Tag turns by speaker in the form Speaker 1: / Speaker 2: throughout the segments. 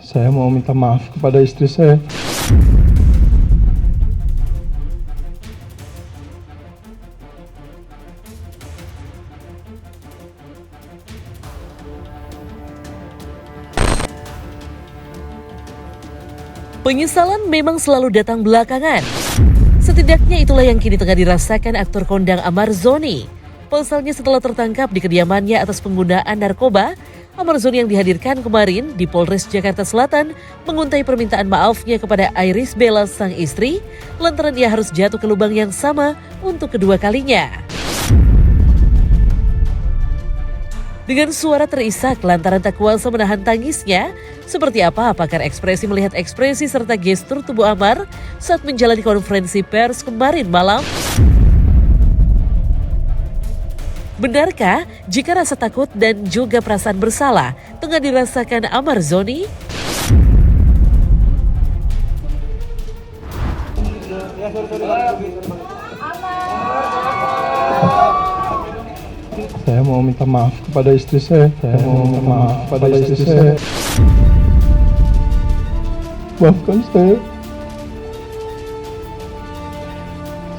Speaker 1: Saya mau minta maaf kepada istri saya.
Speaker 2: Penyesalan memang selalu datang belakangan. Setidaknya itulah yang kini tengah dirasakan aktor kondang Amar Zoni. Pasalnya setelah tertangkap di kediamannya atas penggunaan narkoba, Amar Zoni yang dihadirkan kemarin di Polres Jakarta Selatan menguntai permintaan maafnya kepada Iris Bella sang istri, lantaran ia harus jatuh ke lubang yang sama untuk kedua kalinya. Dengan suara terisak lantaran tak kuasa menahan tangisnya, seperti apa pakar ekspresi melihat ekspresi serta gestur tubuh Amar saat menjalani konferensi pers kemarin malam? Benarkah jika rasa takut dan juga perasaan bersalah tengah dirasakan Amar Zoni?
Speaker 1: Saya mau minta maaf kepada istri saya. Saya mau minta maaf kepada istri saya. Maafkan saya.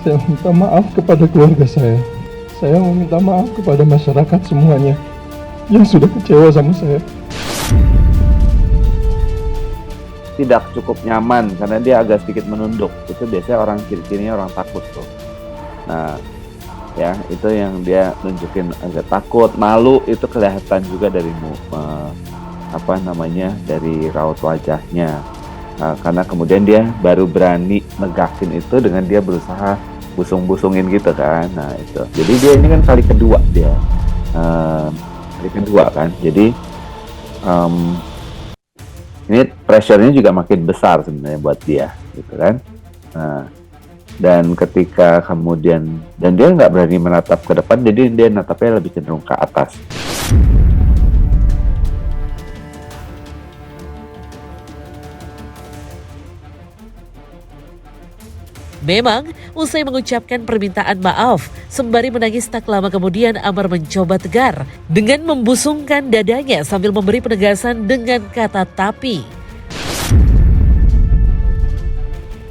Speaker 1: Saya minta maaf kepada keluarga saya. Saya mau minta maaf kepada masyarakat semuanya yang sudah kecewa sama saya.
Speaker 3: Tidak cukup nyaman karena dia agak sedikit menunduk. Itu biasanya orang ciri-cirinya orang takut tuh. Nah, ya itu yang dia nunjukin agak takut, malu itu kelihatan juga dari dari raut wajahnya. Nah, karena kemudian dia baru berani negakin itu dengan dia berusaha busung-busungin gitu kan. Nah itu. Jadi dia ini kan kali kedua dia. Kali kedua kan. Jadi ini pressure-nya juga makin besar sebenarnya buat dia gitu kan. Nah, dan ketika kemudian dan dia nggak berani menatap ke depan, jadi dia natapnya lebih cenderung ke atas.
Speaker 2: Memang, usai mengucapkan permintaan maaf, sembari menangis tak lama kemudian Amar mencoba tegar dengan membusungkan dadanya sambil memberi penegasan dengan kata tapi.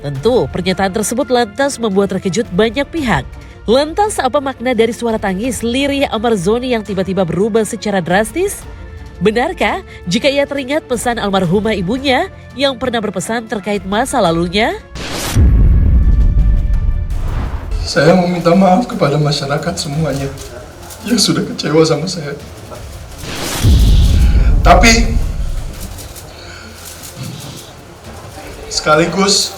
Speaker 2: Tentu, pernyataan tersebut lantas membuat terkejut banyak pihak. Lantas, apa makna dari suara tangis lirih Amar Zoni yang tiba-tiba berubah secara drastis? Benarkah jika ia teringat pesan almarhumah ibunya yang pernah berpesan terkait masa lalunya?
Speaker 1: Saya mau minta maaf kepada masyarakat semuanya yang sudah kecewa sama saya. Tapi sekaligus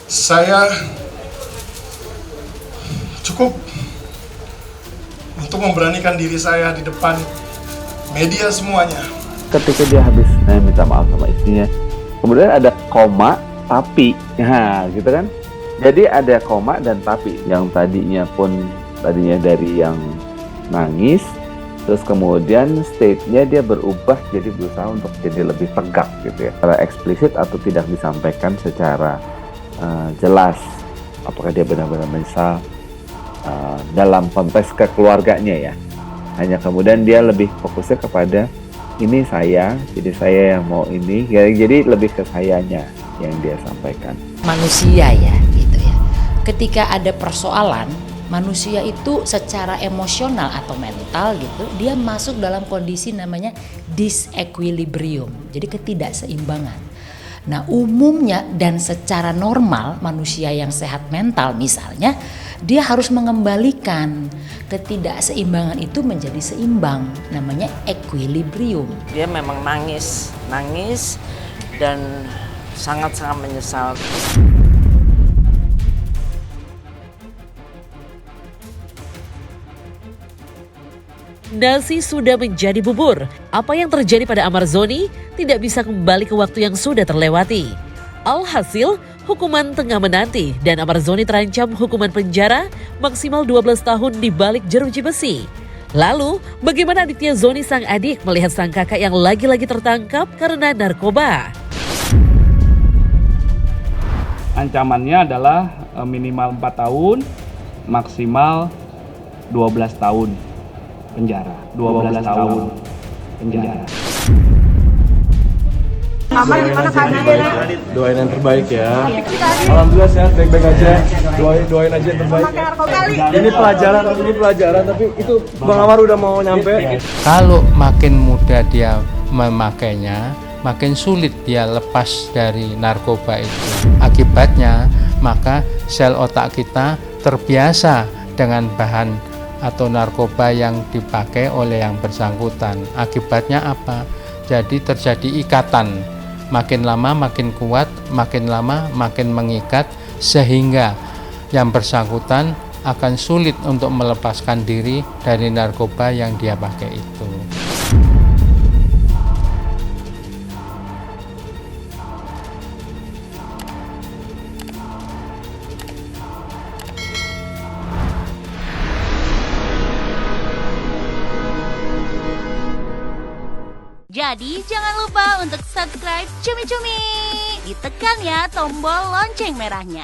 Speaker 1: saya cukup untuk memberanikan diri saya di depan media semuanya.
Speaker 3: Ketika dia habis minta maaf sama istrinya, kemudian ada koma tapi, nah gitu kan. Jadi ada koma dan tapi. Yang tadinya dari yang nangis, terus kemudian state-nya dia berubah jadi berusaha untuk jadi lebih tegak gitu ya. Secara eksplisit atau tidak disampaikan secara jelas apakah dia benar-benar menyesal dalam konteks kekeluarganya ya. Hanya kemudian dia lebih fokusnya kepada ini saya, jadi saya yang mau ini, jadi lebih ke sayanya yang dia sampaikan.
Speaker 4: Manusia ya gitu ya. Ketika ada persoalan, manusia itu secara emosional atau mental gitu, dia masuk dalam kondisi namanya disequilibrium. Jadi ketidakseimbangan. Nah, umumnya dan secara normal manusia yang sehat mental misalnya, dia harus mengembalikan ketidakseimbangan itu menjadi seimbang, namanya equilibrium.
Speaker 5: Dia memang nangis dan sangat-sangat menyesal.
Speaker 2: Nasi sudah menjadi bubur. Apa yang terjadi pada Amar Zoni tidak bisa kembali ke waktu yang sudah terlewati. Alhasil, hukuman tengah menanti dan Amar Zoni terancam hukuman penjara maksimal 12 tahun di balik jeruji besi. Lalu, bagaimana Aditya Zoni sang adik melihat sang kakak yang lagi-lagi tertangkap karena narkoba?
Speaker 6: Ancamannya adalah minimal 4 tahun, maksimal 12 tahun penjara. 12 tahun. penjara.
Speaker 7: Aman gimana keadaannya?
Speaker 8: Doain yang terbaik ya. Alhamdulillah sehat, baik-baik aja. Doain aja yang terbaik. Ini pelajaran tapi itu Bang Amar udah mau nyampe.
Speaker 9: Kalau makin muda dia memakainya, makin sulit dia lepas dari narkoba itu. Akibatnya, maka sel otak kita terbiasa dengan bahan atau narkoba yang dipakai oleh yang bersangkutan. Akibatnya apa? Jadi terjadi ikatan. Makin lama makin kuat, makin lama makin mengikat, sehingga yang bersangkutan akan sulit untuk melepaskan diri dari narkoba yang dia pakai itu.
Speaker 10: Jadi jangan lupa untuk subscribe Cumi Cumi. Ditekan ya tombol lonceng merahnya.